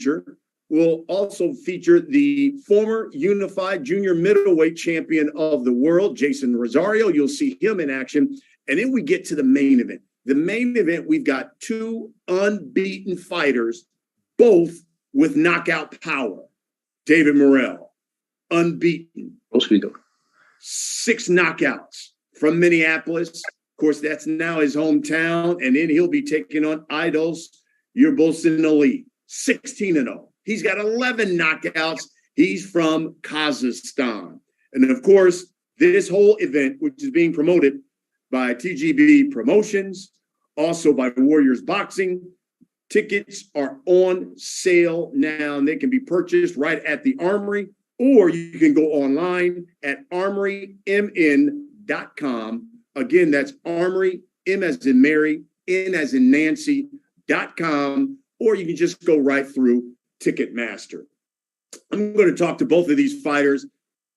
feature will also feature the former unified junior middleweight champion of the world, Jason Rosario. You'll see him in action. And then we get to the main event. The main event, we've got two unbeaten fighters, both with knockout power. David Morrell, unbeaten. 6 knockouts from Minneapolis. Of course, that's now his hometown. And then he'll be taking on Aidos Yerbossynuly, 16-0. He's got 11 knockouts. He's from Kazakhstan. And of course, this whole event, which is being promoted by TGB Promotions, also by Warriors Boxing, tickets are on sale now, and they can be purchased right at the Armory, or you can go online at armorymn.com. Again, that's Armory, M as in Mary, N as in Nancy.com, or you can just go right through Ticketmaster. I'm going to talk to both of these fighters,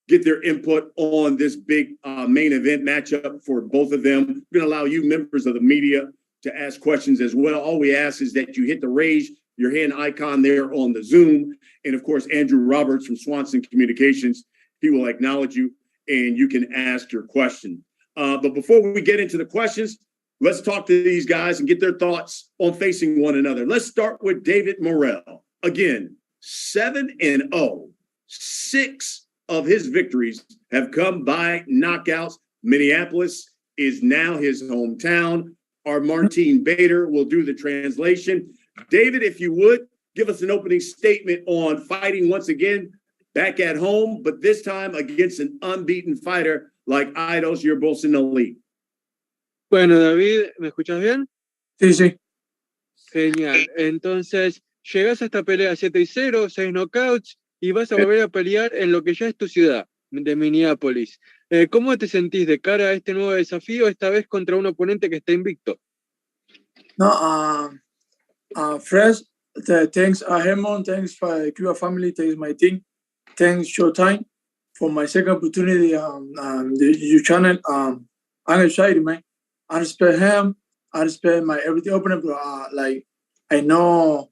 get their input on this big main event matchup for both of them. We're going to allow you members of the media to ask questions as well. All we ask is that you hit the raise your hand icon there on the Zoom. And of course, Andrew Roberts from Swanson Communications, he will acknowledge you and you can ask your question. But before we get into the questions, let's talk to these guys and get their thoughts on facing one another. Let's start with David Morrell. Again, 7-0, 6 of his victories have come by knockouts. Minneapolis is now his hometown. Our Martine Bader will do the translation. David, if you would, give us an opening statement on fighting once again back at home, but this time against an unbeaten fighter like Aidos Yerbossynuly. Bueno, David, ¿me escuchas bien? Sí, sí. Genial. Entonces, llegas a esta pelea 7-0, 6 knockouts, y vas a volver a pelear en lo que ya es tu ciudad, de Minneapolis. ¿Cómo te sentís de cara a este nuevo desafío, esta vez contra un oponente que está invicto? No, first, thanks Herman, thanks for Cuba family, thanks my team, thanks Showtime for my second opportunity your channel. I'm excited, man. I respect him. I respect my everything opener, but like I know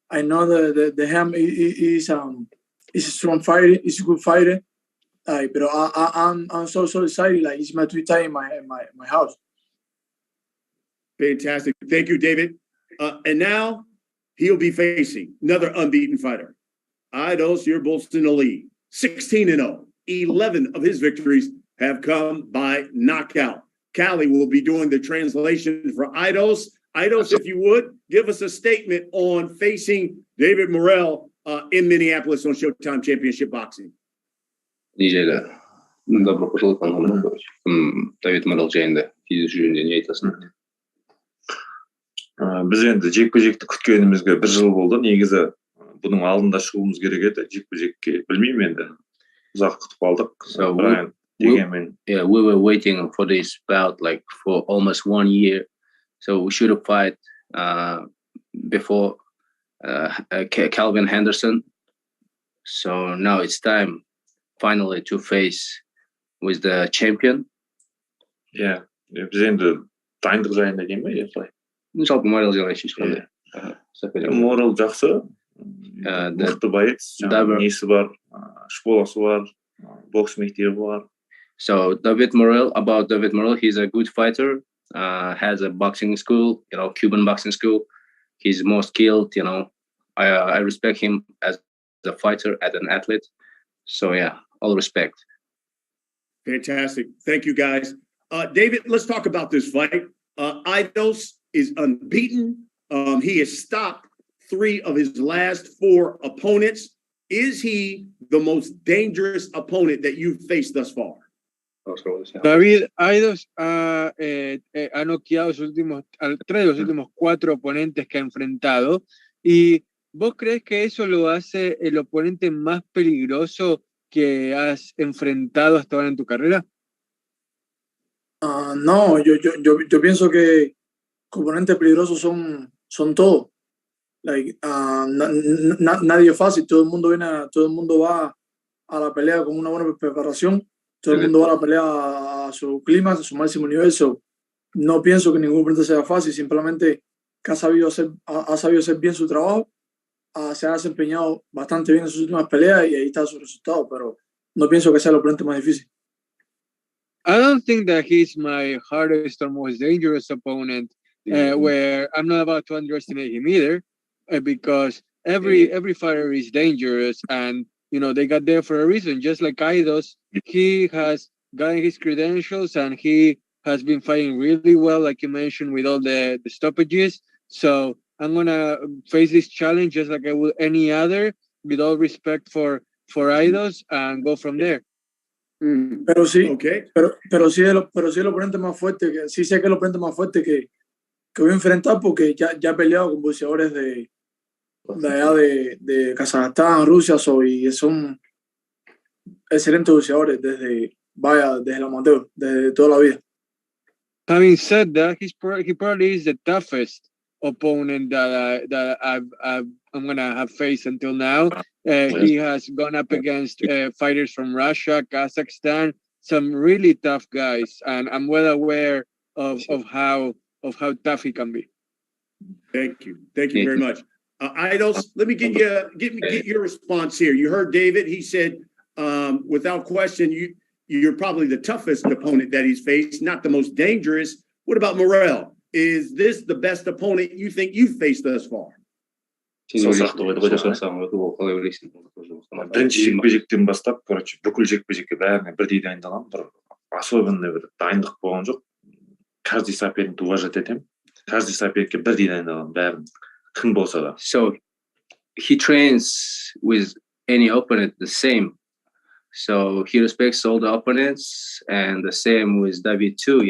the him is a strong fighter. He's a good fighter. But I'm so excited. Like it's my 3rd time in my house. Fantastic. Thank you, David. And now he'll be facing another unbeaten fighter, Aidos Yerbossynuly, 16-0. 11 of his victories have come by knockout. Callie will be doing the translation for Aidos. Aidos, if you would, give us a statement on facing David Morrell in Minneapolis on Showtime Championship Boxing. Niceyle. Добро пожаловать, David Morrell Jr. жүзінде не айтасың? Біз енді жекпе-жекті күткенімізге 1 жыл болды. Негізі бұның алдында шығуымыз керек еді. Жекпе-жекке білмеймін енді. Ұзақ күтіп қалдық. We were waiting for this bout like for almost 1 year. So we should have fight before Calvin Henderson. So now it's time finally to face with the champion. Yeah, біз енді дайындық жайында дейін бе, қалай? Жалпы Morrell жайлы ешқандай. Morrell жақсы. Мықты боец, несі бар, школасы бар, бокс мектебі бар. So David Morrell, he's a good fighter. Has a boxing school, Cuban boxing school. He's more skilled, I respect him as a fighter, as an athlete. So yeah, all respect. Fantastic. Thank you, guys. David, let's talk about this fight. Aidos is unbeaten. He has stopped 3 of his last 4 opponents. Is he the most dangerous opponent that you've faced thus far? David, Aidos ha noqueado 3 de los últimos 4 oponentes que ha enfrentado. ¿Y vos crees que eso lo hace el oponente más peligroso que has enfrentado hasta ahora en tu carrera? No, yo pienso que oponentes peligrosos son todos. Like, nadie es fácil. Todo el mundo va a la pelea con una buena preparación. Todo el mundo va a la pelea a su clima, a su máximo nivel. So, no pienso que ningún oponente sea fácil. Simplemente que ha sabido hacer bien su trabajo se ha desempeñado bastante bien en sus últimas peleas y ahí está su resultado, pero no pienso que sea el oponente más difícil. I don't think that he's my hardest or most dangerous opponent, where I'm not about to underestimate him either, because every fighter is dangerous, and they got there for a reason. Just like Aidos, he has gotten his credentials, and he has been fighting really well, like you mentioned, with all the stoppages. So I'm gonna face this challenge just like I would any other, with all respect for Aidos, and go from there. Pero sí, okay. pero sí el oponente más fuerte, que sí sé que es el oponente más fuerte que voy a enfrentar, porque ya he peleado con boxeadores de allá de Kazajstán, Rusia, y son excelentes boxeadores desde el amateur, desde toda la vida. Having said that, he probably is the toughest opponent that I'm gonna have faced until now. He has gone up against fighters from Russia, Kazakhstan, some really tough guys, and I'm well aware of how tough he can be. Thank you very much. Aidos, let me get your response here. You heard David. He said, without question, you're probably the toughest opponent that he's faced, not the most dangerous. What about Morrell? Is this the best opponent you think you've faced thus far? Бірінші жекпе-жектен бастап, бүкіл жекпе-жекке бәріне бірдей дайындаламын. Бір особенный бір дайындық болған жоқ. Каждый соперникті уважать етемін. Каждый соперникке бірдей дайындаламын, бәрін. Кім болса да. So he trains with any opponent the same. So he respects all the opponents, and the same with David too,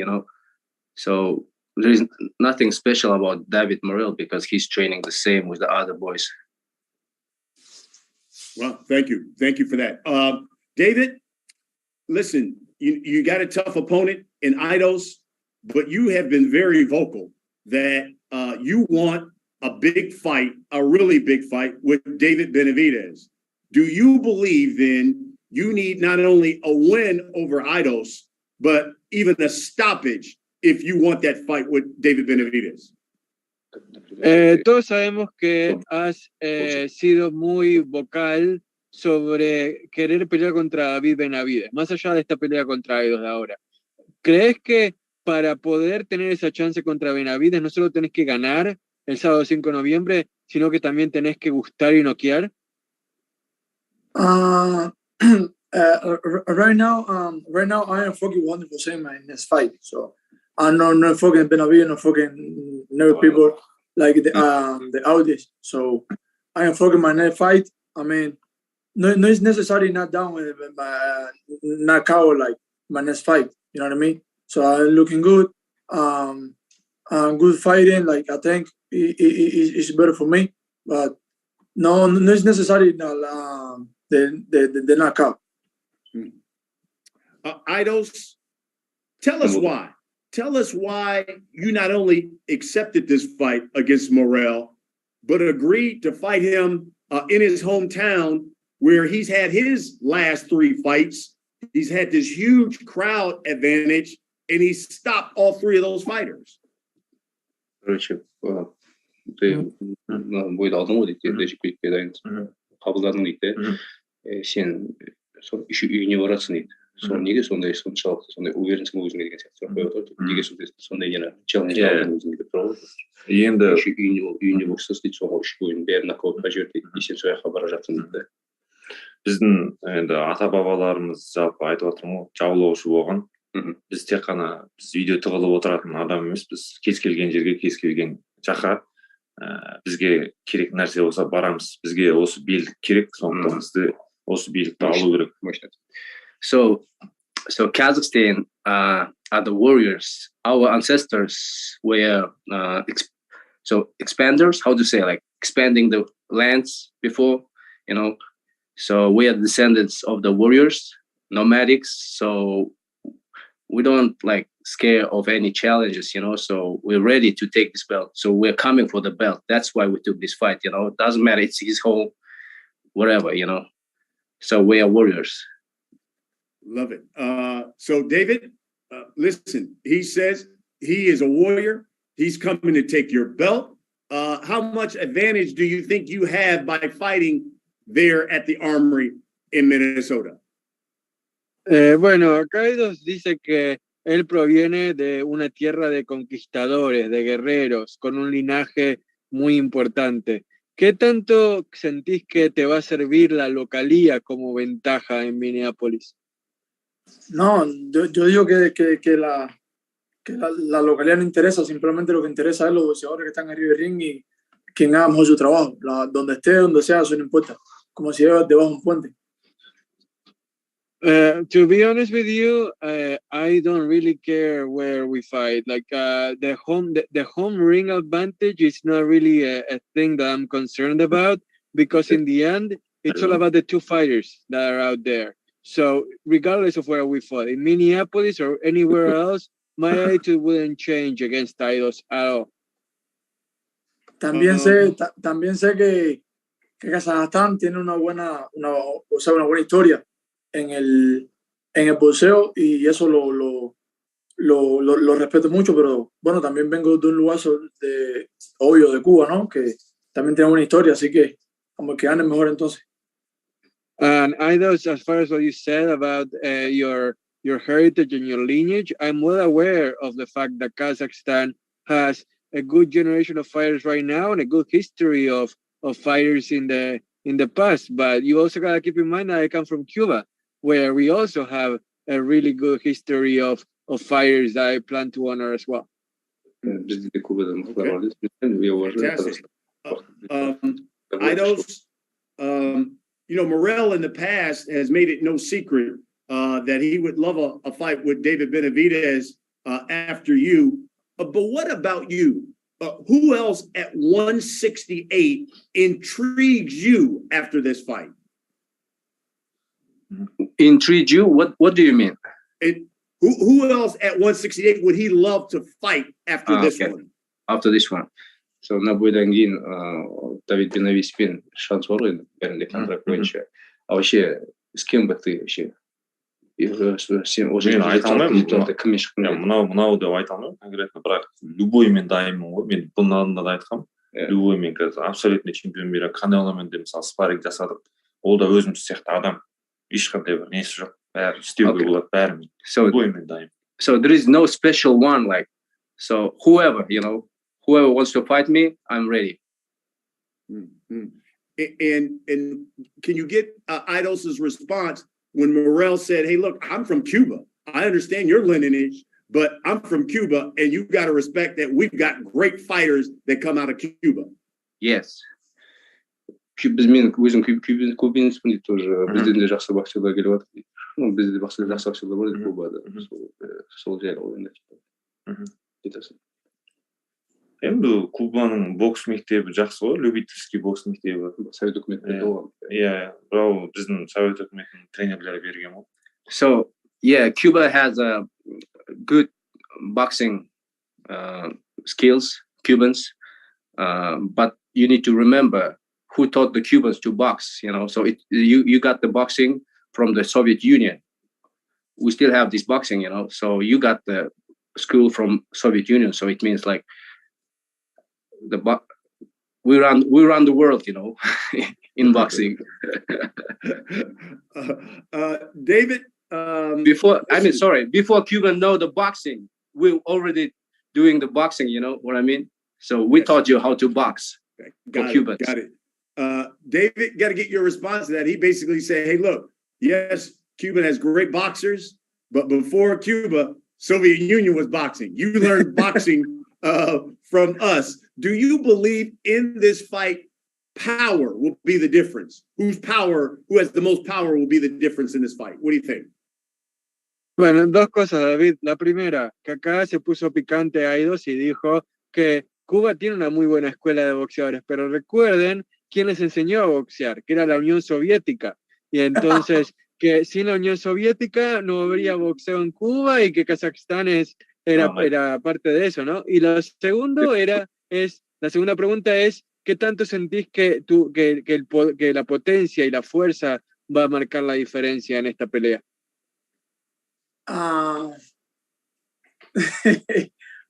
So there is nothing special about David Morrell because he's training the same with the other boys. Well, thank you for that. David, listen, you got a tough opponent in Aidos, but you have been very vocal that you want a big fight, a really big fight with David Benavidez. Do you believe then you need not only a win over Aidos, but even a stoppage if you want that fight with David Benavidez? Todos sabemos que has sido muy vocal sobre querer pelear contra David Benavidez, más allá de esta pelea contra Aidos de ahora. ¿Crees que para poder tener esa chance contra Benavidez no solo tenés que ganar el sábado 5 de noviembre, sino que también tenés que gustar y noquear? Right now I am focused 100% on my next fight. So I'm not focusing Benavidez, not focusing no people like the Aidos. So I am focused on my next fight. I mean, no it's necessarily not down with knockout like my next fight. You know what I mean? So I'm looking good. Good fighting. Like I think it's better for me, but no it's necessarily the knockout. Aidos, tell us why. Tell us why you not only accepted this fight against Morrell, but agreed to fight him in his hometown, where he's had his last 3 fights. He's had this huge crowd advantage, and he's stopped all 3 of those fighters. Короче, ты бойды алдың ғой дейді, жекпе-жекке дайынсың, қабылдадың дейді, сен еще үйіне барасың дейді. Неге соншалықты сондай уверенсің өзіңе деген сияқты сұрақ қойып отыр. Неге сондай челлендж алдың өзіңе деп тұр ғой. Енді үйіне бокстасың дейді, соңғы 3 ойын бәрін нокаутқа жіберді дейді, сен сол жаққа бара жатсың дейді. Біздің енді ата-бабаларымыз жалпы айтып отырмын ғой, жаулаушы болған. Біз тек қана үйде тығылып отыратын адам емес, біз кез келген жерге, кез келген жаққа бізге керек нәрсе болса барамыз. Бізге осы билік керек, сондықтан бізді осы билікті алу керек. So Kazakhstan are the warriors. Our ancestors were expanders. How to say, like expanding the lands before, So we are descendants of the warriors, nomadics. So we don't scare of any challenges, So we're ready to take this belt. So we're coming for the belt. That's why we took this fight. It doesn't matter. It's his home, whatever, So we are warriors. Love it. So David, listen, he says he is a warrior. He's coming to take your belt. how much advantage do you think you have by fighting there at the Armory in Minnesota? Bueno, acá Aidos dice que él proviene de una tierra de conquistadores, de guerreros, con un linaje muy importante. ¿Qué tanto sentís que te va a servir la localía como ventaja en Minneapolis? No, yo digo que la localidad no interesa, simplemente lo que interesa es los boxeadores que están arriba del ring y quien haga mejor su trabajo. Donde esté, donde sea, eso no importa. Como si llevas debajo de un puente. To be honest with you, I don't really care where we fight. Like the home ring advantage is not really a thing that I'm concerned about, because in the end, it's all about the two fighters that are out there. So regardless of where we fought, in Minneapolis or anywhere else, my attitude wouldn't change against Aidos at all. También sé que Kazajstán tiene una buena historia en el boxeo, y eso lo respeto mucho, pero bueno, también vengo de un lugar obvio de Cuba, ¿no? Que también tiene una historia, así que como que gane mejor entonces. And Aidos, as far as what you said about your heritage and your lineage, I'm well aware of the fact that Kazakhstan has a good generation of fighters right now and a good history of fighters in the past. But you also gotta keep in mind that I come from Cuba, where we also have a really good history of fighters that I plan to honor as well. Fantastic. Aidos, Morrell in the past has made it no secret that he would love a fight with David Benavidez after you. But what about you? Who else at 168 intrigues you after this fight? Intrigue you? What do you mean? Who else at 168 would he love to fight after this one? After this one. So на бойдан кейін Давид Бенависпен шанс бар ғой, бәрінде контракт бойынша. А вообще с кем бы ты вообще? Мен айта алмаймын, мынау деп айта алмаймын конкретно, бірақ любоймен дайынмын ғой. Мен бұның алдында да айтқам, любоймен қазір абсолютный чемпион бері Канеломен де мысалы спарринг жасадық. Ол да өзіміз сияқты адам, ешқандай бір несі жоқ, бәрі істеуге болады, бәрімен. Любоймен дайын. So there is no special one, like, so whoever wants to fight me, I'm ready. Mm-hmm. And can you get Aidos's response when Morrell said, "Hey, look, I'm from Cuba. I understand your lineage, but I'm from Cuba, and you've got to respect that we've got great fighters that come out of Cuba." Yes. Мен өзім кубинспін дейді тоже. Бізден де жақсы боксерлар келіп жатыр дейді. Бізде де жақсы боксерлар бар дейді Кубада. Сол жайлы ғой енді. Енді Кубаның бокс мектебі жақсы ғой, любительский бокс мектебі. Совет үкіметінде болған. Иә, бірақ біздің Совет үкіметінің тренерлері берген ғой. So, yeah, Cuba has a good boxing skills, Cubans, but you need to remember who taught the Cubans to box, So you got the boxing from the Soviet Union. We still have this boxing, So you got the school from Soviet Union, so it means like we run the world, in boxing. David, before Cuba know the boxing, we're already doing the boxing, you know what I mean? So we taught you how to box for Cubans. Got it. David, got to get your response to that. He basically said, "Hey, look, yes, Cuba has great boxers, but before Cuba, Soviet Union was boxing. You learned boxing from us." Do you believe in this fight, power will be the difference? Who has the most power will be the difference in this fight? What do you think? Bueno, dos cosas, David. La primera, que acá se puso picante Aidos y dijo que Cuba tiene una muy buena escuela de boxeadores, pero recuerden quién les enseñó a boxear, que era la Unión Soviética. Y entonces, que sin la Unión Soviética no habría boxeo en Cuba y que Kazajstán era parte de eso, ¿no? Y lo segundo la segunda pregunta es, ¿qué tanto sentís que la potencia y la fuerza va a marcar la diferencia en esta pelea?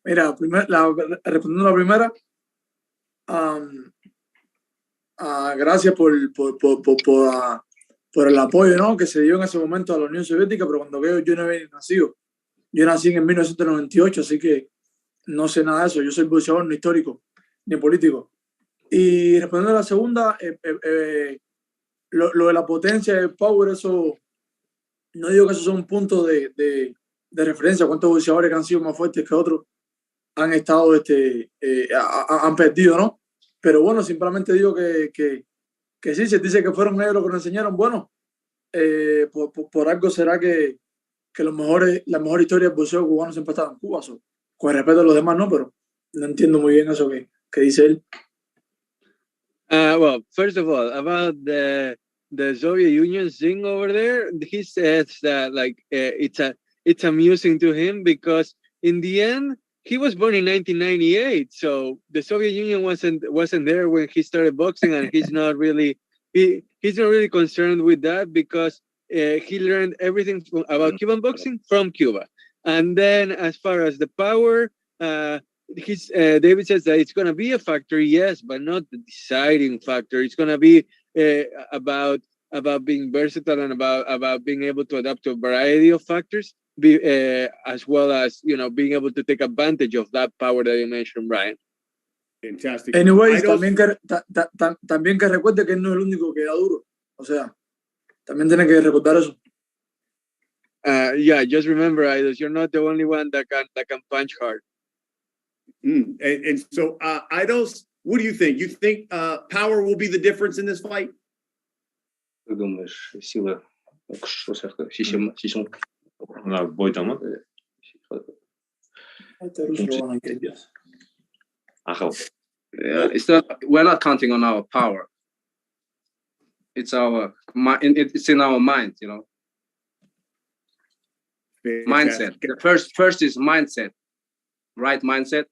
Mira, respondiendo a la primera, gracias por el apoyo, ¿no?, que se dio en ese momento a la Unión Soviética, pero cuando veo, yo no había nacido. Yo nací en 1998, así que no sé nada de eso. Yo soy boxeador, no histórico, ni político. Y respondiendo a la segunda, lo de la potencia del power, eso, no digo que eso sea un punto de referencia. ¿Cuántos boxeadores que han sido más fuertes que otros han estado, han perdido, ¿no? Pero bueno, simplemente digo que sí, se dice que fueron ellos los que nos enseñaron. Bueno, por algo será que la mejor historia del boxeo cubano siempre estaba en Cuba. Con respeto a los demás, no, pero no entiendo muy bien eso que dice él. Well, first of all, about the Soviet Union thing over there, he says that it's amusing to him because in the end he was born in 1998, so the Soviet Union wasn't there when he started boxing, and he's not really concerned with that because he learned everything about Cuban boxing from Cuba. And then as far as the power, David says that it's going to be a factor, yes, but not the deciding factor. It's going to be about being versatile and about being able to adapt to a variety of factors, as well as, you know, being able to take advantage of that power that you mentioned, Brian. Fantastic. Anyways, también que recuerde que él no es el único que da duro. O sea, también tiene que recordar eso. Yeah, just remember, Aidos, you're not the only one that can punch hard. And so, Aidos, what do you think? You think power will be the difference in this fight? Ты думаешь, сила, что мына бойда ма ақыл we're not counting on our power. It's in our mind, you know. Mindset. The first is mindset. Right mindset.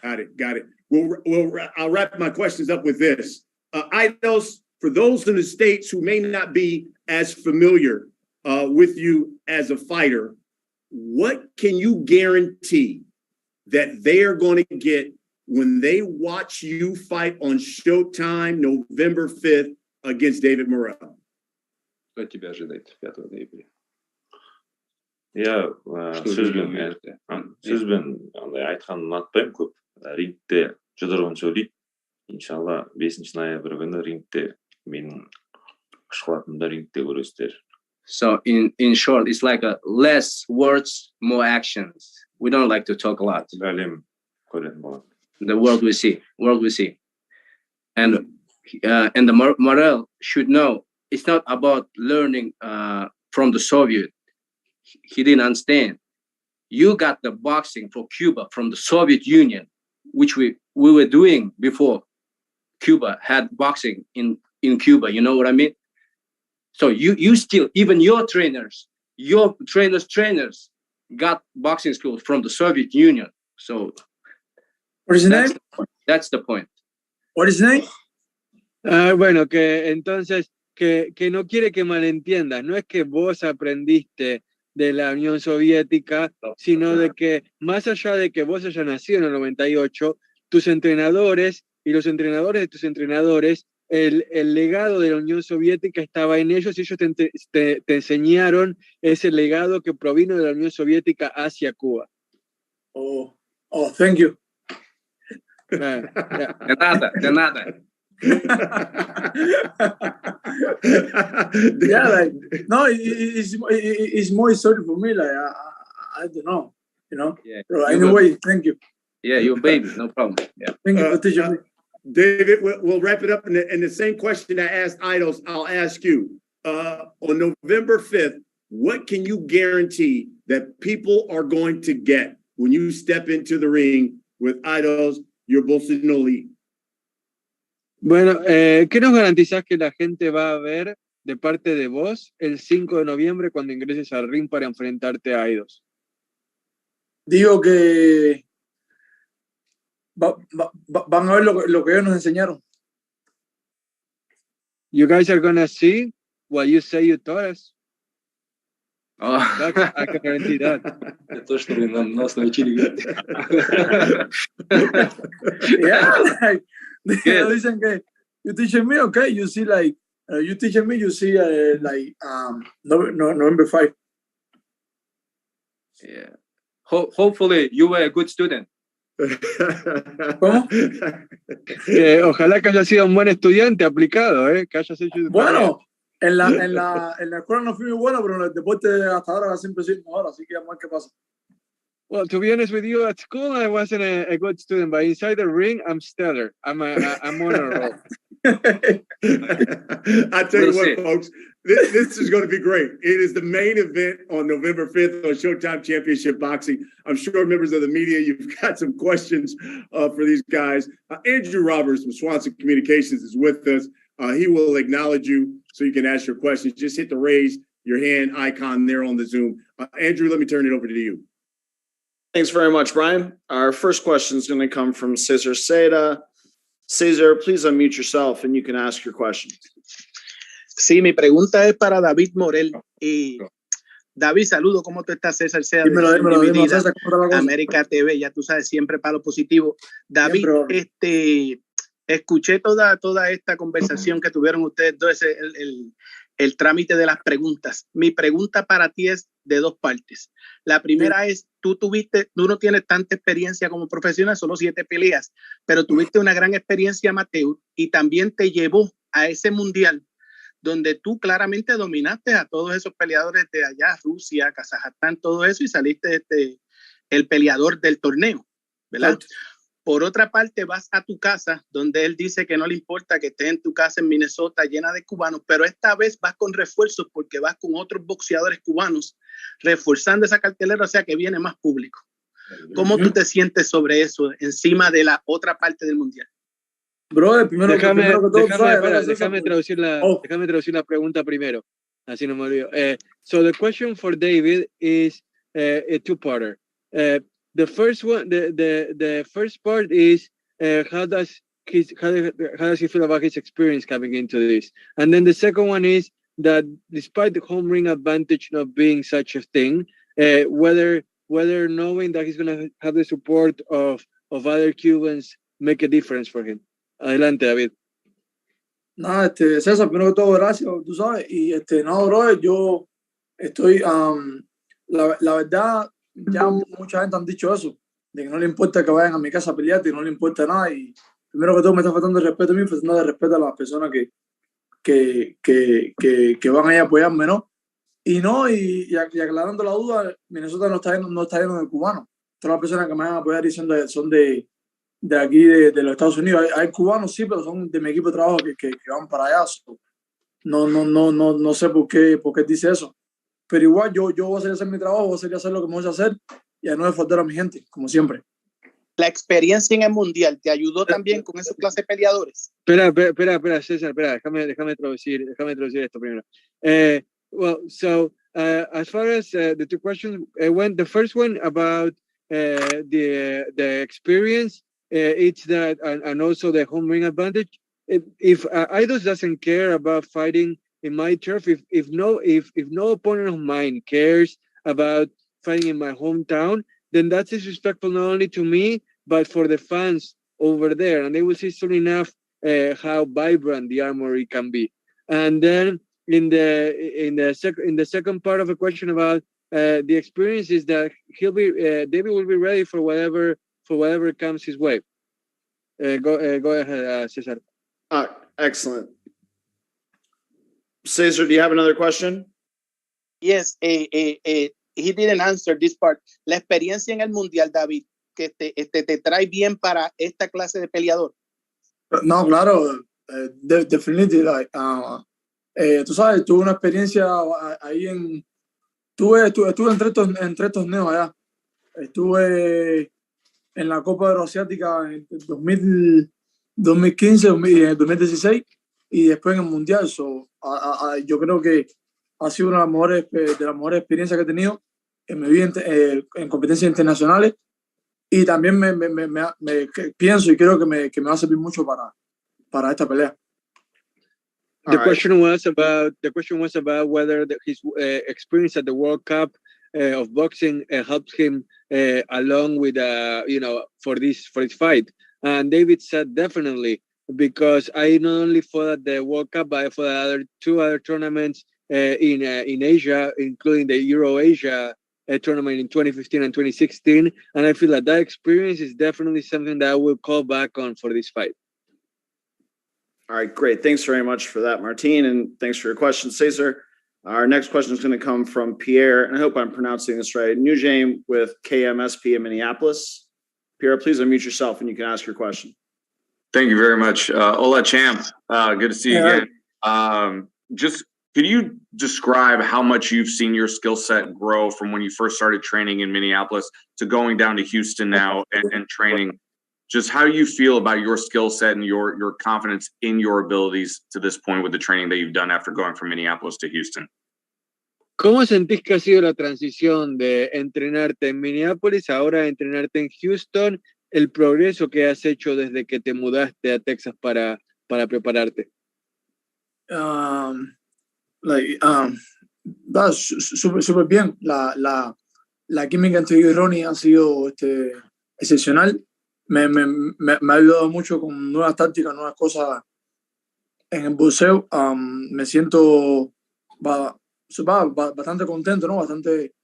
Got it. Well, I'll wrap my questions up with this. Aidos, for those in the States who may not be as familiar with you as a fighter, what can you guarantee that they are going to get when they watch you fight on Showtime November 5th against David Morrell? Что тебя ожидает 5 ноября? иә сөзбен андай айтқанын ұнатпаймын көп. Рингте жұдырығын сөйлейді. Иншалла 5 ноябрь күні рингте менің күш қуатымды рингте көресіздер. So in short, it's like less words, more actions. We don't like to talk a lot. Әлем көретін болады. The world we see. And the Morrell should know it's not about learning from the Soviet. He didn't understand. You got the boxing for Cuba from the Soviet Union, which we were doing before Cuba had boxing in Cuba. You know what I mean? So you still, even your trainers got boxing schools from the Soviet Union. So what is his name? That's the point. What is his name? Bueno, que entonces que no quiere que malentiendas. No es que vos aprendiste de la Unión Soviética, sino de que más allá de que vos hayas nacido en el 98, tus entrenadores y los entrenadores de tus entrenadores, el legado de la Unión Soviética estaba en ellos y ellos te enseñaron ese legado que provino de la Unión Soviética hacia Cuba. Oh, thank you. De nada. Yeah, like, no, it's more sorry for me. Like, I don't know, you know. Yeah. So anyway, thank you. Yeah, you're a baby, no problem. Yeah. Thank you for teaching me. David, we'll wrap it up. And the same question I asked Aidos, I'll ask you. On November 5th, what can you guarantee that people are going to get when you step into the ring with Aidos Yerbossynuly? Bueno, ¿qué nos garantizás que la gente va a ver de parte de vos el 5 de noviembre cuando ingreses al ring para enfrentarte a Aidos? Digo que van a ver lo que ellos nos enseñaron. You guys are gonna see what you say you taught us. Oh. I can guarantee that. Yeah, like Good. listen, okay, you teaching me, okay? You see, like you teaching me, you see, November 5. Yeah. Hopefully you were a good student. ¿Cómo? Que ojalá que haya sido un buen estudiante aplicado, que hayas hecho tu tarea. Bueno, en la escuela no fui muy bueno, pero en el deporte hasta ahora siempre soy mejor, así que vamos a ver qué pasa. Well, to be honest with you, at school I wasn't a good student, but inside the ring, I'm stellar. I'm on a roll. I tell you what, folks, this is going to be great. It is the main event on November 5th on Showtime Championship Boxing. I'm sure members of the media, you've got some questions for these guys. Andrew Roberts from Swanson Communications is with us. He will acknowledge you so you can ask your questions. Just hit the raise your hand icon there on the Zoom. Andrew, let me turn it over to you. Thanks very much, Brian. Our first question is going to come from Cesar Seda. Cesar, please unmute yourself and you can ask your question. Sí, mi pregunta es para David Morrell. David, saludo. ¿Cómo tú estás, César Seda? Dímelo, César, ¿cómo está la cosa? América TV, ya tú sabes, siempre para lo positivo. David, escuché toda esta conversación que tuvieron ustedes dos, el trámite de las preguntas. Mi pregunta para ti es de dos partes. La primera es, tú no tienes tanta experiencia como profesional, solo 7 peleas, pero tuviste una gran experiencia amateur y también te llevó a ese mundial donde tú claramente dominaste a todos esos peleadores de allá, Rusia, Kazajstán, todo eso, y saliste el peleador del torneo, ¿verdad? Sí. Por otra parte, vas a tu casa, donde él dice que no le importa que estés en tu casa en Minnesota llena de cubanos, pero esta vez vas con refuerzos porque vas con otros boxeadores cubanos reforzando esa cartelera, o sea que viene más público. ¿Cómo tú te sientes sobre eso encima de la otra parte del mundial? Bro, primero déjame traducir la pregunta primero, así no me olvido. So the question for David is a two-parter. The first one, the first part is how does he feel about his experience coming into this, and then the second one is that despite the home ring advantage not being such a thing, whether knowing that he's going to have the support of other Cubans make a difference for him. Adelante, David. Nada, César, primero que todo, gracias, tú sabes, y no, bro, yo estoy, la verdad, ya mucha gente han dicho eso, de que no le importa que vayan a mi casa a pelear, que no le importa nada, y primero que todo me está faltando el respeto a mí, faltando el respeto a las personas que van a apoyarme, ¿no? Y aclarando la duda, Minnesota no está lleno de cubanos. Todas las personas que me van a apoyar diciendo son de aquí, de los Estados Unidos. Hay cubanos, sí, pero son de mi equipo de trabajo que van para allá. No sé por qué dice eso. Pero igual yo voy a hacer mi trabajo, voy a hacer lo que me voy a hacer y a no defraudar a mi gente, como siempre. La experiencia en el mundial te ayudó también con esa clase de peleadores. Espera, César, déjame traducir esto primero. Well, so as far as the two questions went, the first one about the experience, it's that, and also the home ring advantage. If Aidos doesn't care about fighting in my turf, if no opponent of mine cares about fighting in my hometown, then that's disrespectful not only to me but for the fans over there, and they will see soon enough how vibrant the Armory can be. And then in the second part of the question about the experience is that David will be ready for whatever comes his way. Go ahead, Cesar. Excellent. Cesar, do you have another question? Yes, he didn't answer this part. La experiencia en el mundial, David, que te trae bien para esta clase de peleador. No, claro, definitivamente. Like, tú sabes, tuve una experiencia ahí estuve en tres torneos allá. Estuve en la Copa Euroasiática en 2015 y en 2016 y después en el Mundial. Yo creo que ha sido una de las mejores experiencias que he tenido en mi vida en competencias internacionales, y también me pienso y creo que me va a servir mucho para esta pelea. The question was about whether his experience at the World Cup of boxing helped him along with for this fight. And David said definitely, because I not only fought at the World Cup, but I fought two other tournaments in Asia, including the Euro-Asia tournament in 2015 and 2016. And I feel that experience is definitely something that I will call back on for this fight. All right, great. Thanks very much for that, Martin, and thanks for your question, Cesar. Our next question is going to come from Pierre, and I hope I'm pronouncing this right, Nugent with KMSP in Minneapolis. Pierre, please unmute yourself and you can ask your question. Thank you very much. Hola, champ. Good to see you again. Just could you describe how much you've seen your skill set grow from when you first started training in Minneapolis to going down to Houston now and training? Just how do you feel about your skill set and your confidence in your abilities to this point with the training that you've done after going from Minneapolis to Houston? ¿Cómo sentís que ha sido la transición de entrenarte en Minneapolis ahora a entrenarte en Houston? El progreso que has hecho desde que te mudaste a Texas para prepararte. Súper bien. La química entre yo y Ronnie ha sido excepcional. Me ha ayudado mucho con nuevas tácticas, nuevas cosas en el boxeo. Me siento bastante contento, ¿no? Bastante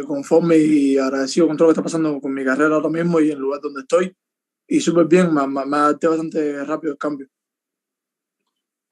conforme y agradecido con todo lo que está pasando con mi carrera ahora mismo y en el lugar donde estoy. Y súper bien, me adapté bastante rápido el cambio.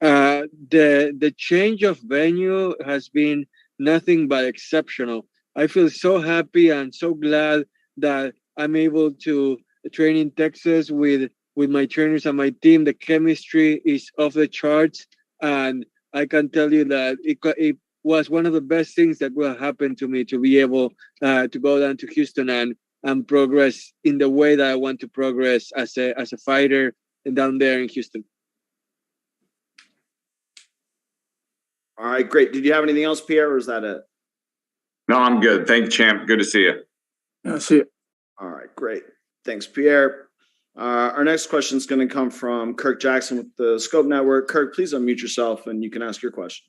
The change of venue has been nothing but exceptional. I feel so happy and so glad that I'm able to train in Texas with my trainers and my team. The chemistry is off the charts, and I can tell you that it was one of the best things that will happen to me to be able to go down to Houston and progress in the way that I want to progress as a fighter down there in Houston. All right, great. Did you have anything else, Pierre, or is that it? No, I'm good. Thank you, champ. Good to see you. Yeah, see you. All right, great. Thanks, Pierre. Our next question is going to come from Kirk Jackson with the Scope Network. Kirk, please unmute yourself and you can ask your question.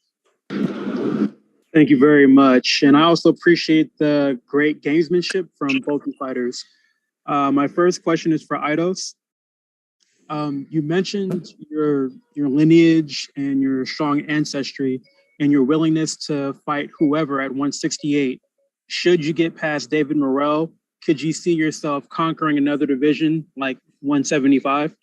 Thank you very much. And I also appreciate the great gamesmanship from both the fighters. My first question is for Aidos. You mentioned your lineage and your strong ancestry and your willingness to fight whoever at 168. Should you get past David Morrell, could you see yourself conquering another division like 175?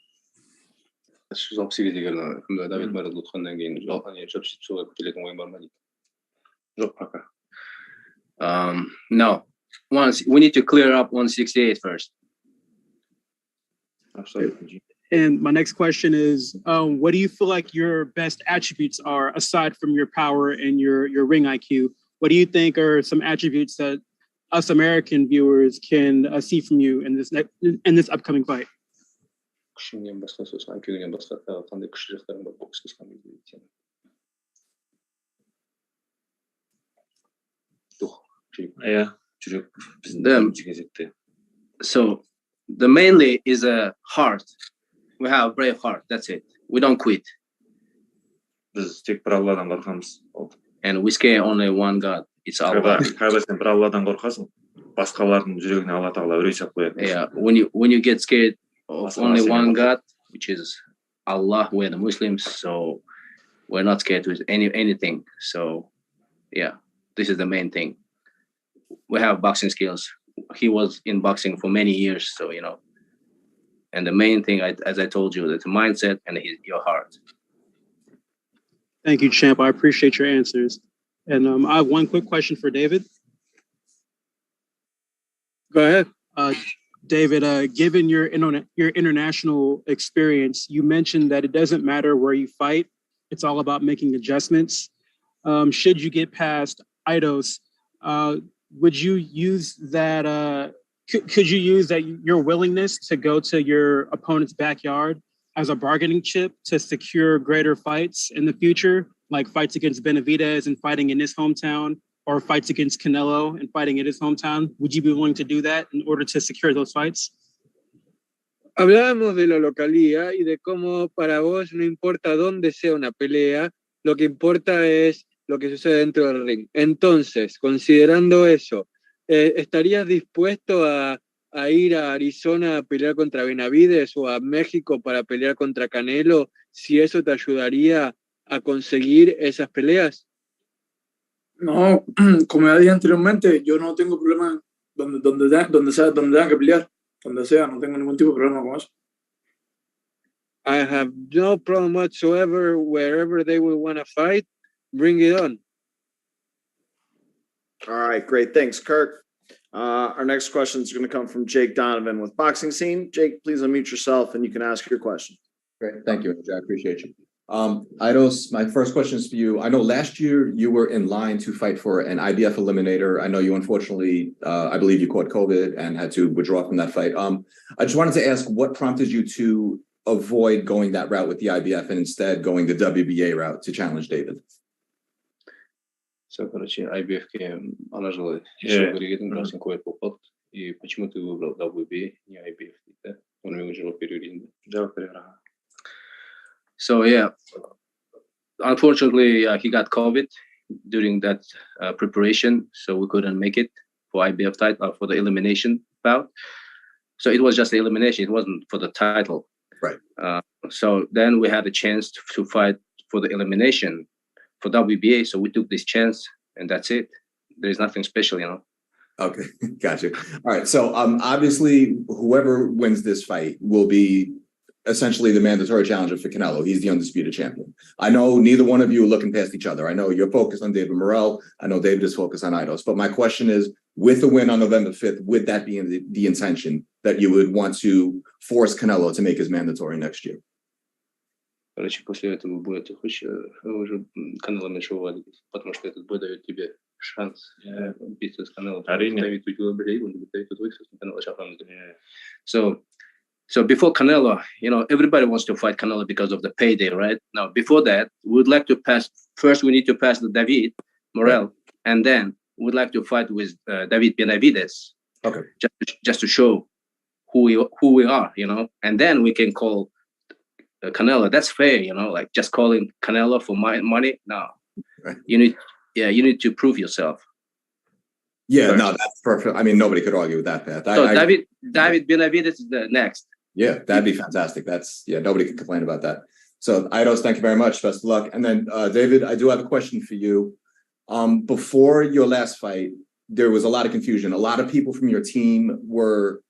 No. Once we need to clear up 168 first. Absolutely. And my next question is, what do you feel like your best attributes are aside from your power and your ring IQ? What do you think are some attributes that us American viewers can see from you in this upcoming fight? So the mainly is a heart. We have a brave heart. That's it. We don't quit. And we scare only one God. It's Allah. Yeah. When you get scared of only one God, which is Allah, we're the Muslims, so we're not scared with anything. So yeah, this is the main thing. We have boxing skills. He was in boxing for many years, so you know. And the main thing, as I told you, it's mindset and your heart. Thank you, champ. I appreciate your answers. And I have one quick question for David. Go ahead. David, given your international experience, you mentioned that it doesn't matter where you fight. It's all about making adjustments. Should you get past Aidos, would you use that... Could you use that your willingness to go to your opponent's backyard as a bargaining chip to secure greater fights in the future, like fights against Benavidez and fighting in his hometown, or fights against Canelo and fighting in his hometown? Would you be willing to do that in order to secure those fights? Hablábamos de la localía y de cómo para vos no importa dónde sea una pelea, lo que importa es lo que sucede dentro del ring. Entonces, considerando eso, ¿estarías dispuesto a ir a Arizona a pelear contra Benavides o a México para pelear contra Canelo, si eso te ayudaría a conseguir esas peleas? No, como ya dije anteriormente, yo no tengo problema donde tengan que pelear, donde sea, no tengo ningún tipo de problema con eso. I have no problem whatsoever. Wherever they will want to fight, bring it on. All right, great. Thanks, Kirk. Our next question is going to come from Jake Donovan with Boxing Scene. Jake, please unmute yourself and you can ask your question. Great. Thank you, Andrew. I appreciate you. Aidos, my first question is for you. I know last year you were in line to fight for an IBF eliminator. I know you unfortunately, I believe you caught COVID and had to withdraw from that fight. I just wanted to ask what prompted you to avoid going that route with the IBF and instead going the WBA route to challenge David? Все, короче, IBF-ке она же еще говорит, раз он кое попал, и почему ты выбрал WBA, не IBF, да? Он выиграл перерыв. So yeah, unfortunately, he got COVID during that preparation, so we couldn't make it for IBF title for the elimination bout. So it was just the elimination; it wasn't for the title. Right. So then we had a chance to fight for the elimination for WBA. So we took this chance, and that's it. There's nothing special, you know. Okay, gotcha. All right. So obviously, whoever wins this fight will be essentially the mandatory challenger for Canelo. He's the undisputed champion. I know neither one of you are looking past each other. I know you're focused on David Morrell. I know David is focused on Aidos. But my question is, with the win on November 5th, would that be the intention that you would want to force Canelo to make his mandatory next year? Короче, после этого боя ты хочешь уже Канело меньше уводить, потому что этот бой дает тебе шанс биться с Канело. So before Canelo, you know, everybody wants to fight Canelo because of the payday, right? Now, before that, we would like to pass. First, we need to pass the David Morrell, and then we'd like to fight with David Benavides. Okay. Just to show who we are, you know, and then we can call Canelo. That's fair, you know, like just calling Canelo for my money. No, right. You need to prove yourself. Yeah, first. No, that's perfect. I mean, nobody could argue with that path. So David Benavides is the next. Yeah, that'd be fantastic. Nobody can complain about that. So, Aidos, thank you very much. Best of luck. And then, David, I do have a question for you. Before your last fight, there was a lot of confusion. A lot of people from your team were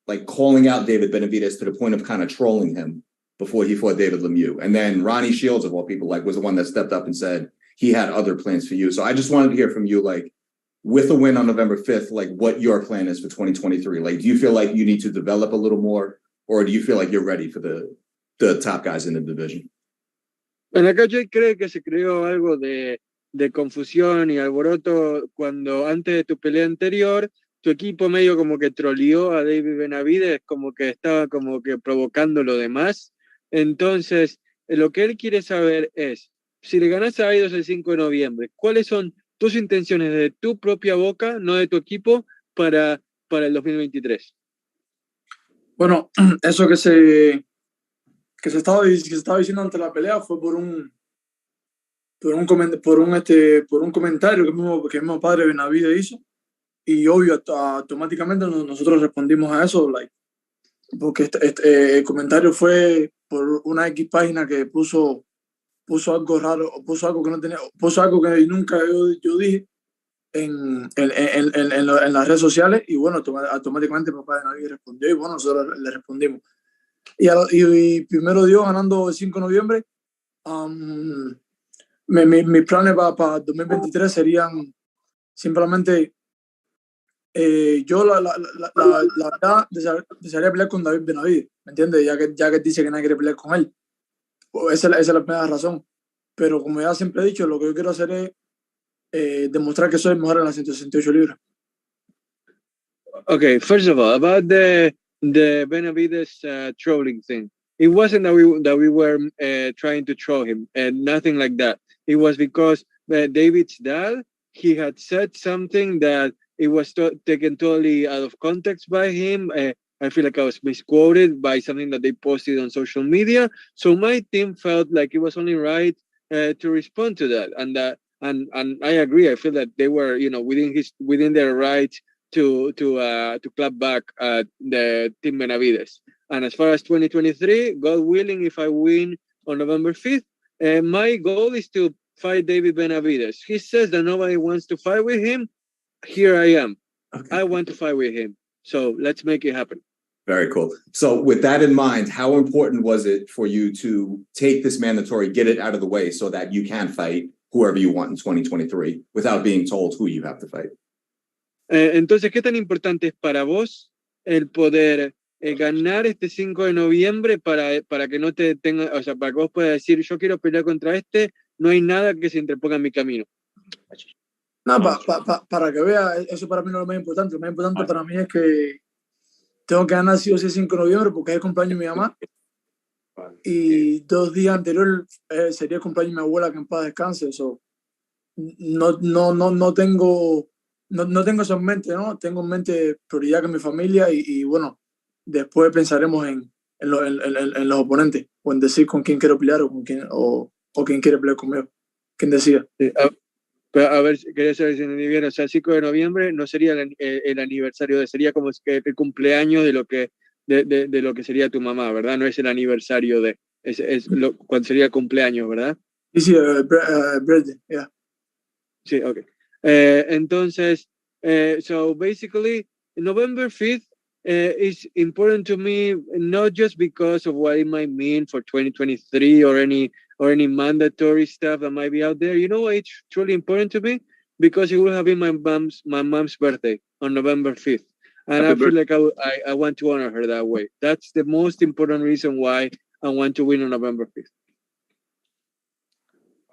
like calling out David Benavides to the point of kind of trolling him before he fought David Lemieux. And then Ronnie Shields, of all people, like was the one that stepped up and said he had other plans for you. So I just wanted to hear from you, like, with a win on November 5th, like what your plan is for 2023. Like, do you feel like you need to develop a little more, or do you feel like you're ready for the top guys in the division? Bueno, acá Jake cree que se creó algo de confusión y alboroto cuando antes de tu pelea anterior, tu equipo medio como que troleó a David Benavides, como que estaba como que provocando lo demás. Entonces, lo que él quiere saber es, si le ganas a Aidos el 5 de noviembre, ¿cuáles son tus intenciones de tu propia boca, no de tu equipo, para el 2023? Bueno, eso que se estaba diciendo ante la pelea fue por un comentario que mi padre Benavides hizo, y obvio automáticamente nosotros respondimos a eso, like, porque el comentario fue por una X página que puso algo raro, puso algo que nunca yo dije en las redes sociales, y bueno, automáticamente mi papá Benavides respondió, y bueno, nosotros le respondimos. Y primero Dios, ganando el 5 de noviembre, mis planes para 2023 serían simplemente, yo la verdad desearía pelear con David Benavides, ¿me entiendes? Ya que dice que nadie quiere pelear con él. Esa es la primera razón. Pero como ya siempre he dicho, lo que yo quiero hacer es demostrar que soy el mejor en las 168 libras. Okay, first of all, about the Benavides trolling thing. It wasn't that we were trying to troll him, and nothing like that. It was because David's dad, he had said something that it was taken totally out of context by him. I feel like I was misquoted by something that they posted on social media. So my team felt like it was only right to respond to that, and I agree. I feel that they were, within their right to clap back at the Team Benavides. And as far as 2023, God willing, if I win on November 5th, my goal is to fight David Benavides. He says that nobody wants to fight with him. Here I am. Okay. I want to fight with him. So let's make it happen. Very cool. So with that in mind, how important was it for you to take this mandatory, get it out of the way so that you can fight whoever you want in 2023 without being told who you have to fight? Entonces, ¿qué tan importante es para vos el poder ganar este 5 de noviembre para que no te tenga, o sea, para que vos puedas decir, yo quiero pelear contra este, no hay nada que se interponga en mi camino? No, para que vea, eso para mí no es lo más importante. Lo más importante para mí es que tengo que ganar sí o sí el 5 de noviembre porque es el cumpleaños de mi mamá. Y 2 días anterior sería el cumpleaños de mi abuela, que en paz descanse. So, no tengo eso en mente, ¿no? Tengo en mente prioridad que mi familia y bueno, después pensaremos en los oponentes o en decir con quién quiero pelear o quién quiere pelear conmigo. ¿Quién decía? Sí, a ver, quería saber si entendí bien. O sea, el 5 de noviembre no sería el aniversario, sería como el cumpleaños de lo que sería tu mamá, ¿verdad? No es el aniversario cuando sería el cumpleaños, ¿verdad? Sí, birthday, yeah. Sí, ok. Entonces, so basically, November 5th is important to me, not just because of what it might mean for 2023 or any mandatory stuff that might be out there. You know why it's truly important to me? Because it will have been my mom's birthday on November 5th. And I feel like I want to honor her that way. That's the most important reason why I want to win on November 5th.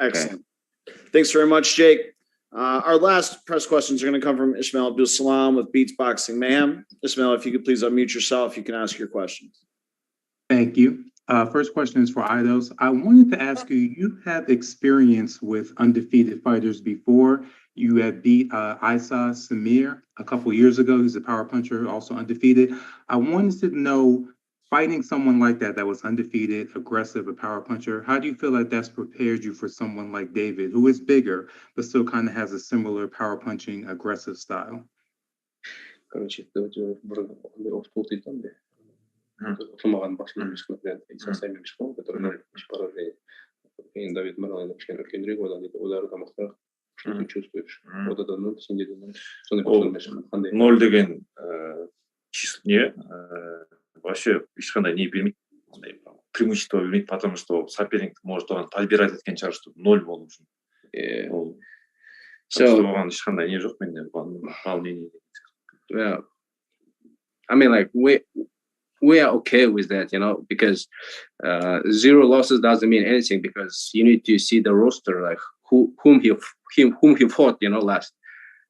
Excellent. Okay. Thanks very much, Jake. Our last press questions are going to come from Ismail Abdul Salam with Beats Boxing Mayhem. Ismail, if you could please unmute yourself, you can ask your questions. Thank you. First question is for Aidos. I wanted to ask you, you have experience with undefeated fighters before. You have beat Aidos Yerbossynuly a couple years ago. He's a power puncher, also undefeated. I wanted to know, fighting someone like that was undefeated, aggressive, a power puncher, how do you feel like that's prepared you for someone like David, who is bigger, but still kind of has a similar power punching, aggressive style? Услымаған басынан ешкімден сасай емес қой, который парады. Кейін Давид Morrell кішкене үлкенірек, одан олар да мықтырақ. Что ты чувствуешь? Вот это ноль, сенде де ноль. Сондай қандай. Ноль деген не вообще ешқандай не бермейді. Преимущество бермейді, потому что соперник может оған подбирать еткен шығар, что ноль болу үшін. Ол оған ешқандай не жоқ менде. Волнение. Yeah. I mean, like we are okay with that, because 0 losses doesn't mean anything, because you need to see the roster, like whom he fought, last.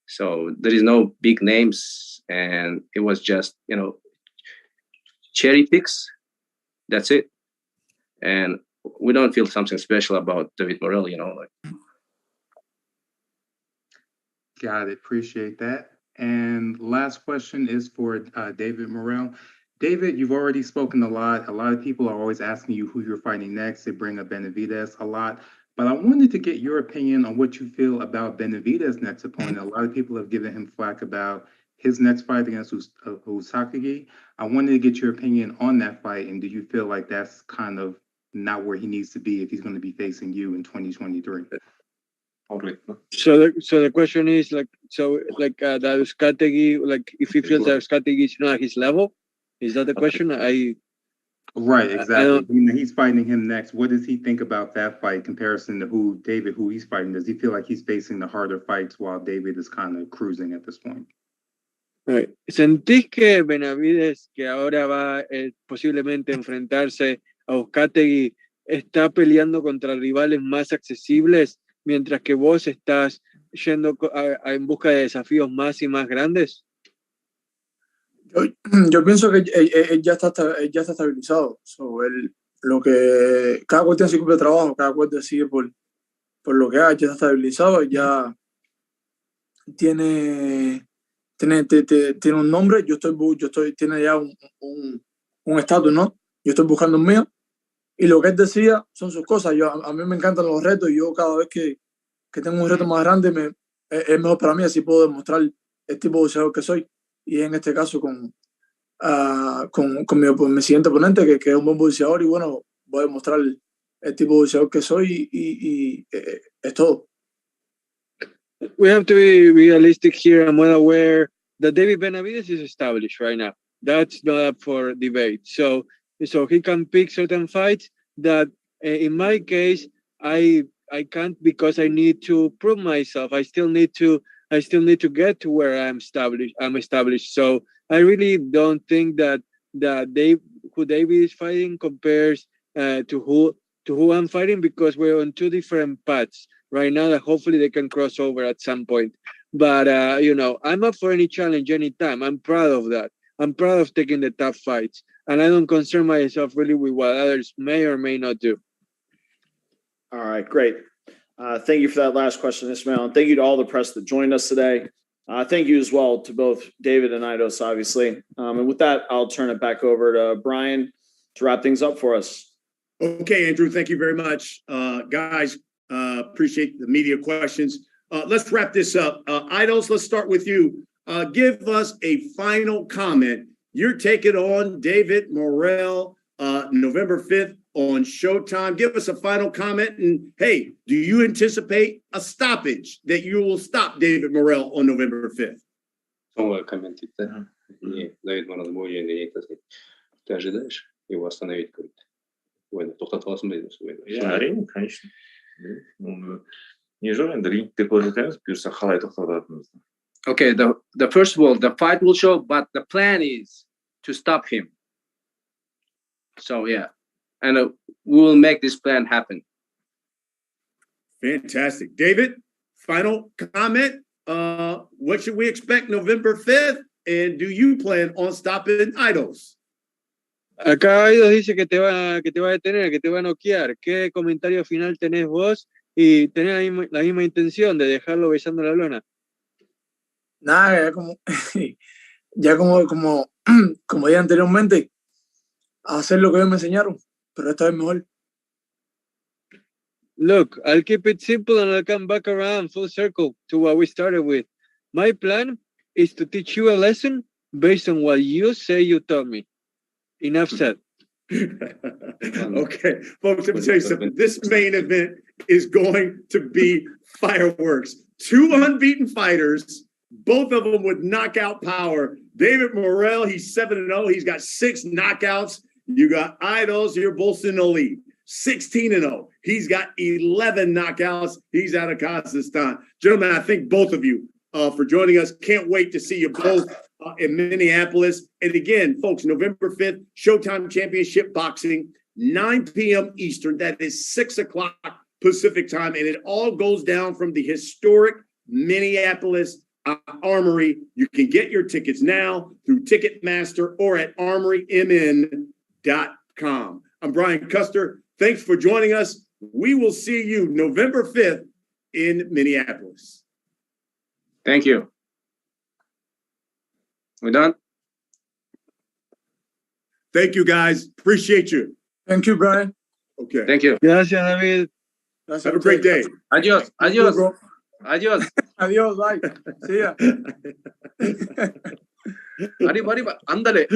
So there is no big names, and it was just, cherry picks. That's it. And we don't feel something special about David Morrell, Got it. Appreciate that. And last question is for David Morrell. David, you've already spoken a lot. A lot of people are always asking you who you're fighting next. They bring up Benavides a lot. But I wanted to get your opinion on what you feel about Benavides' next opponent. A lot of people have given him flack about his next fight against Usakagi. I wanted to get your opinion on that fight. And do you feel like that's kind of not where he needs to be if he's going to be facing you in 2023? So the question is that Usakagi, if he feels that Usakagi is not at his level. Is that the question? Right, exactly. He's fighting him next. What does he think about that fight in comparison to who he's fighting? Does he feel like he's facing the harder fights while David is kind of cruising at this point? Right. ¿Sentís que Benavides, que ahora va posiblemente a enfrentarse a Uzcategui, está peleando contra rivales más accesibles, mientras que vos estás yendo en busca de desafíos más y más grandes? Yo pienso que él ya está estabilizado. Cada cual tiene su propio trabajo, cada cual decide por lo que haga, ya está estabilizado, ya tiene tiene un nombre, tiene ya un estatus, ¿no? Yo estoy buscando el mío. Y lo que él decía son sus cosas. A mí me encantan los retos y yo cada vez que tengo un reto más grande es mejor para mí, así puedo demostrar el tipo de boxeador que soy. Y en este caso con mi siguiente oponente, que es un buen boxeador, y bueno, voy a demostrar el tipo de boxeador que soy y es todo. We have to be realistic here. I'm well aware that David Benavidez is established right now. That's not up for debate. So he can pick certain fights that, in my case, I can't, because I need to prove myself. I still need to get to where I'm established. So I really don't think that who David is fighting compares to who I'm fighting, because we're on two different paths right now that hopefully they can cross over at some point. But I'm up for any challenge anytime. I'm proud of that. I'm proud of taking the tough fights, and I don't concern myself really with what others may or may not do. All right, great. Thank you for that last question, Ismail, and thank you to all the press that joined us today. Thank you as well to both David and Aidos, obviously. And with that, I'll turn it back over to Brian to wrap things up for us. Okay, Andrew, thank you very much. Guys, appreciate the media questions. Let's wrap this up. Aidos, let's start with you. Give us a final comment. You're taking on David Morrell November 5th on Showtime. Give us a final comment. And hey, do you anticipate a stoppage, that you will stop David Morrell on November 5th? Комментит, да? И Давид Моррелл бой жеңгенде айтасың. Ты ожидаешь его остановить, говорит. Ойны тоқтатып аласың ба дейді осы ойды. Әрине, конечно. Не жоқ енді рингте көрсетеміз, бұйырса қалай тоқтататынымызды. Okay, the first of all, the fight will show, but the plan is to stop him. So yeah, and we will make this plan happen. Fantastic. David, final comment. What should we expect November 5th? And do you plan on stopping Aidos? Acá Aidos dice que te va a detener, que te va a noquear. ¿Qué comentario final tenés vos? Y tenés la misma intención de dejarlo besando la lona. Nada, como dije anteriormente, hacer lo que ellos me enseñaron, pero esta vez mejor. Look, I'll keep it simple and I'll come back around full circle to what we started with. My plan is to teach you a lesson based on what you say you taught me. Enough said. Okay, folks, let me tell you something. This main event is going to be fireworks. Two unbeaten fighters, both of them with knockout power. David Morrell, he's 7-0. He's got 6 knockouts. You got Aidos Yerbossynuly, 16-0. He's got 11 knockouts. He's out of Kazakhstan. Gentlemen, I thank both of you for joining us. Can't wait to see you both in Minneapolis. And again, folks, November 5th, Showtime Championship Boxing, 9 p.m. Eastern. That is 6 o'clock Pacific time. And it all goes down from the historic Minneapolis Armory. You can get your tickets now through Ticketmaster or at armorymn.com. I'm Brian Custer. Thanks for joining us. We will see you November 5th in Minneapolis. Thank you. We done? Thank you, guys. Appreciate you. Thank you, Brian. Okay. Thank you. Gracias, David. Have a great day. Adios. Adios. Adios. Adios. Bye. See ya. Arriba, arriba. Ándale.